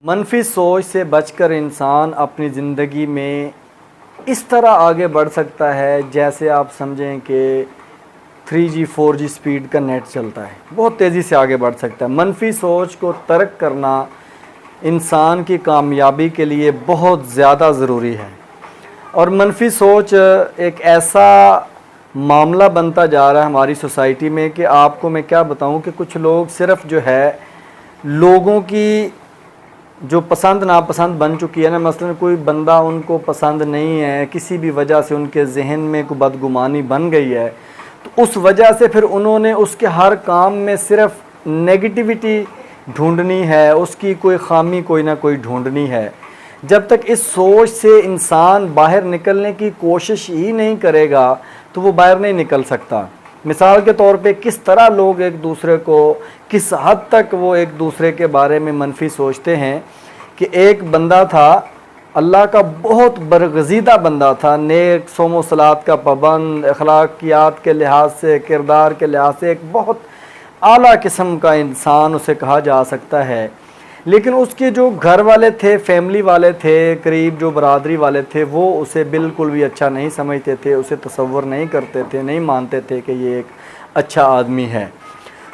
मनफी सोच से बचकर इंसान अपनी ज़िंदगी में इस तरह आगे बढ़ सकता है जैसे आप समझें कि 3G 4G स्पीड का नेट चलता है, बहुत तेज़ी से आगे बढ़ सकता है। मनफी सोच को तर्क करना इंसान की कामयाबी के लिए बहुत ज़्यादा ज़रूरी है। और मनफी सोच एक ऐसा मामला बनता जा रहा है हमारी सोसाइटी में कि आपको मैं क्या बताऊं कि कुछ लोग सिर्फ़ जो है लोगों की जो पसंद नापसंद बन चुकी है ना, मसलन कोई बंदा उनको पसंद नहीं है, किसी भी वजह से उनके जहन में कोई बदगुमानी बन गई है, तो उस वजह से फिर उन्होंने उसके हर काम में सिर्फ नेगेटिविटी ढूंढनी है, उसकी कोई ख़ामी कोई ना कोई ढूंढनी है। जब तक इस सोच से इंसान बाहर निकलने की कोशिश ही नहीं करेगा तो वो बाहर नहीं निकल सकता। मिसाल के तौर पे किस तरह लोग एक दूसरे को, किस हद तक वो एक दूसरे के बारे में मनफी सोचते हैं कि एक बंदा था, अल्लाह का बहुत बरगज़ीदा बंदा था, नेक सोमो सलात का पाबंद, अखलाकियात के लिहाज से, किरदार के लिहाज से एक बहुत आला किस्म का इंसान उसे कहा जा सकता है। लेकिन उसके जो घर वाले थे, फैमिली वाले थे, करीब जो बरादरी वाले थे, वो उसे बिल्कुल भी अच्छा नहीं समझते थे, उसे तसव्वुर नहीं करते थे, नहीं मानते थे कि ये एक अच्छा आदमी है।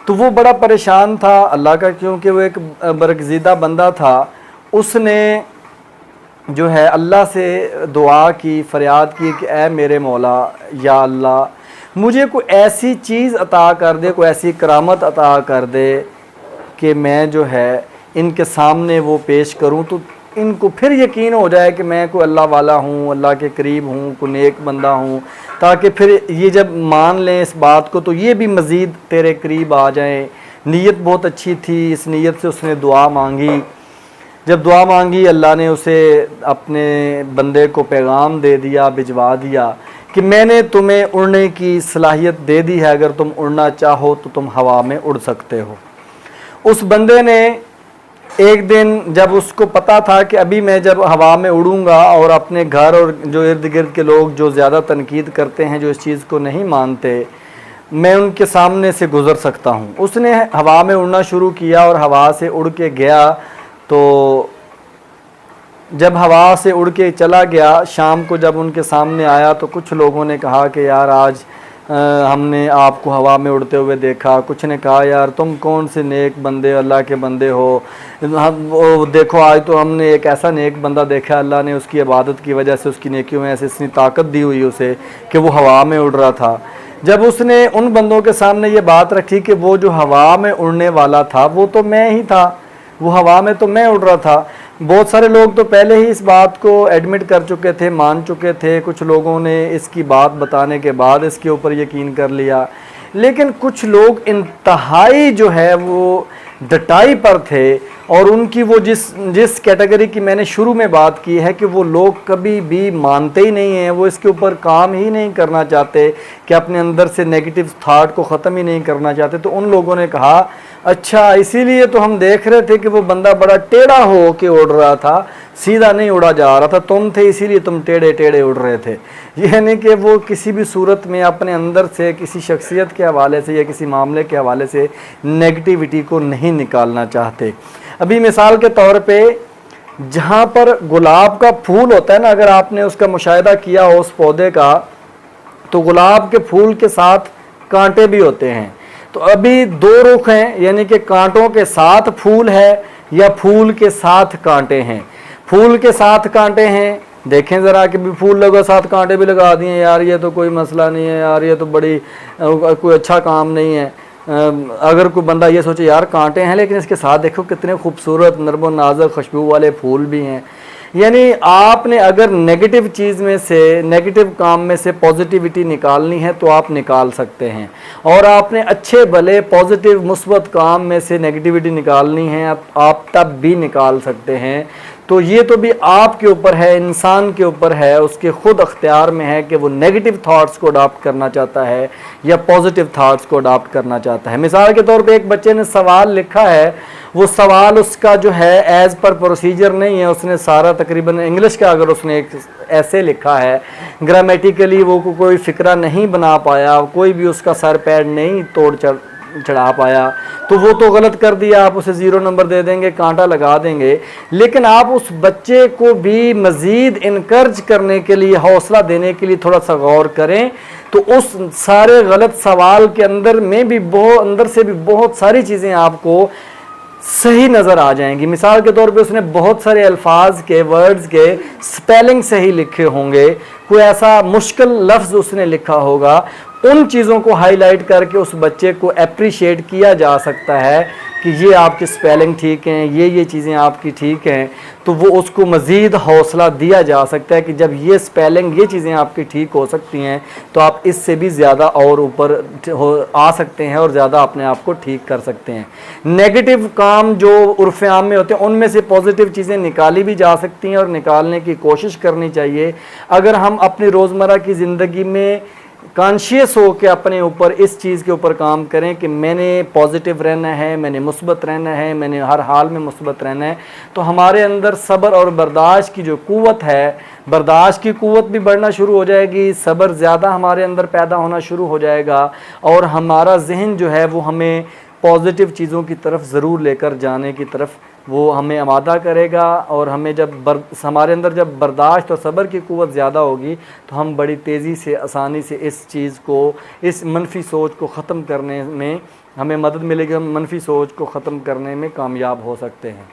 तो वो बड़ा परेशान था अल्लाह का, क्योंकि वो एक बरगज़ीदा बंदा था। उसने जो है अल्लाह से दुआ की, फ़रियाद की कि ऐ मेरे मौला, या अल्लाह मुझे कोई ऐसी चीज़ अता कर दे, कोई ऐसी करामत अता कर दे कि मैं जो है इनके सामने वो पेश करूं तो इनको फिर यकीन हो जाए कि मैं कोई अल्लाह वाला हूं, अल्लाह के करीब हूं, कोई नेक बंदा हूं, ताकि फिर ये जब मान लें इस बात को तो ये भी मज़ीद तेरे करीब आ जाएं। नीयत बहुत अच्छी थी, इस नीयत से उसने दुआ मांगी। जब दुआ मांगी, अल्लाह ने उसे अपने बंदे को पैगाम दे दिया, भिजवा दिया कि मैंने तुम्हें उड़ने की सलाहियत दे दी है, अगर तुम उड़ना चाहो तो तुम हवा में उड़ सकते हो। उस बंदे ने एक दिन, जब उसको पता था कि अभी मैं जब हवा में उड़ूंगा और अपने घर और जो इर्द गिर्द के लोग जो ज़्यादा तनकीद करते हैं, जो इस चीज़ को नहीं मानते, मैं उनके सामने से गुज़र सकता हूँ। उसने हवा में उड़ना शुरू किया और हवा से उड़ के गया। तो जब हवा से उड़ के चला गया, शाम को जब उनके सामने आया तो कुछ लोगों ने कहा कि यार आज हमने आपको हवा में उड़ते हुए देखा। कुछ ने कहा यार तुम कौन से नेक बंदे, अल्लाह के बंदे हो, वो देखो आज तो हमने एक ऐसा नेक बंदा देखा, अल्लाह ने उसकी इबादत की वजह से, उसकी नेकियों में ऐसे इतनी ताकत दी हुई उसे कि वो हवा में उड़ रहा था। जब उसने उन बंदों के सामने ये बात रखी कि वो जो हवा में उड़ने वाला था वो तो मैं ही था, वो हवा में तो मैं उड़ रहा था। बहुत सारे लोग तो पहले ही इस बात को एडमिट कर चुके थे, मान चुके थे। कुछ लोगों ने इसकी बात बताने के बाद इसके ऊपर यकीन कर लिया। लेकिन कुछ लोग इंतहाई जो है वो डटाई पर थे, और उनकी वो जिस कैटेगरी की मैंने शुरू में बात की है कि वो लोग कभी भी मानते ही नहीं हैं, वो इसके ऊपर काम ही नहीं करना चाहते कि अपने अंदर से नेगेटिव थाट को ख़त्म ही नहीं करना चाहते। तो उन लोगों ने कहा अच्छा इसीलिए तो हम देख रहे थे कि वो बंदा बड़ा टेढ़ा हो के उड़ रहा था, सीधा नहीं उड़ा जा रहा था, तुम थे इसीलिए तुम टेढ़े टेढ़े उड़ रहे थे। यानी कि वो किसी भी सूरत में अपने अंदर से किसी शख्सियत के हवाले से या किसी मामले के हवाले से नेगेटिविटी को नहीं निकालना चाहते। अभी मिसाल के तौर पे जहाँ पर गुलाब का फूल होता है ना, अगर आपने उसका मुशाहिदा किया हो उस पौधे का, तो गुलाब के फूल के साथ कांटे भी होते हैं। तो अभी दो रुख हैं, यानी कि कांटों के साथ फूल है या फूल के साथ कांटे हैं। फूल के साथ कांटे हैं, देखें ज़रा कि भी फूल लगा साथ कांटे भी लगा दिए, यार ये तो कोई मसला नहीं है, यार ये तो बड़ी कोई अच्छा काम नहीं है। अगर कोई बंदा ये सोचे यार कांटे हैं लेकिन इसके साथ देखो कितने खूबसूरत नर्म और नाजुक खुशबू वाले फूल भी हैं। यानी आपने अगर नेगेटिव चीज़ में से, नेगेटिव काम में से पॉजिटिविटी निकालनी है तो आप निकाल सकते हैं, और आपने अच्छे भले पॉजिटिव मुस्बत काम में से नेगेटिविटी निकालनी है आप तब भी निकाल सकते हैं। तो ये तो भी आपके ऊपर है, इंसान के ऊपर है, उसके खुद अख्तियार में है कि वो नेगेटिव थाट्स को अडॉप्ट करना चाहता है या पॉजिटिव थाट्स को अडॉप्ट करना चाहता है। मिसाल के तौर पे एक बच्चे ने सवाल लिखा है, वो सवाल उसका जो है एज़ पर प्रोसीजर नहीं है, उसने सारा तकरीबन इंग्लिश का अगर उसने एक ऐसे लिखा है, ग्रामेटिकली वो कोई फ़िक्रा नहीं बना पाया, कोई भी उसका सर पैर नहीं चढ़ा पाया, तो वो तो गलत कर दिया, आप उसे 0 नंबर दे देंगे, कांटा लगा देंगे। लेकिन आप उस बच्चे को भी मज़ीद इनकरेज करने के लिए, हौसला देने के लिए थोड़ा सा गौर करें, तो उस सारे गलत सवाल के अंदर में भी अंदर से भी बहुत सारी चीज़ें आपको सही नज़र आ जाएंगी। मिसाल के तौर पे उसने बहुत सारे अल्फाज के, वर्ड्स के स्पेलिंग सही लिखे होंगे, कोई ऐसा मुश्किल लफ्ज़ उसने लिखा होगा, उन चीज़ों को हाईलाइट करके उस बच्चे को अप्रिशिएट किया जा सकता है कि ये आपकी स्पेलिंग ठीक हैं, ये चीज़ें आपकी ठीक हैं। तो वो उसको मज़ीद हौसला दिया जा सकता है कि जब ये स्पेलिंग, ये चीज़ें आपकी ठीक हो सकती हैं, तो आप इससे भी ज़्यादा और ऊपर आ सकते हैं और ज़्यादा अपने आप को ठीक कर सकते हैं। नेगेटिव काम जो उर्फ़ आम में होते हैं, उनमें से पॉजिटिव चीज़ें निकाली भी जा सकती हैं और निकालने की कोशिश करनी चाहिए। अगर हम अपनी रोज़मर्रा की ज़िंदगी में कॉन्शियस हो के अपने ऊपर इस चीज़ के ऊपर काम करें कि मैंने पॉजिटिव रहना है, मैंने मुस्बत रहना है, मैंने हर हाल में मुस्बत रहना है, तो हमारे अंदर सब्र और बर्दाश्त की जो क़ुव्वत है, बर्दाश्त की क़ुव्वत भी बढ़ना शुरू हो जाएगी, सब्र ज़्यादा हमारे अंदर पैदा होना शुरू हो जाएगा, और हमारा जहन जो है वो हमें पॉजिटिव चीज़ों की तरफ ज़रूर लेकर जाने की तरफ वो हमें आमादा करेगा। और हमें जब हमारे अंदर जब बर्दाश्त और सब्र की क़ुव्वत ज़्यादा होगी, तो हम बड़ी तेज़ी से, आसानी से इस चीज़ को, इस मनफी सोच को ख़त्म करने में हमें मदद मिलेगी, हम मनफी सोच को ख़त्म करने में कामयाब हो सकते हैं।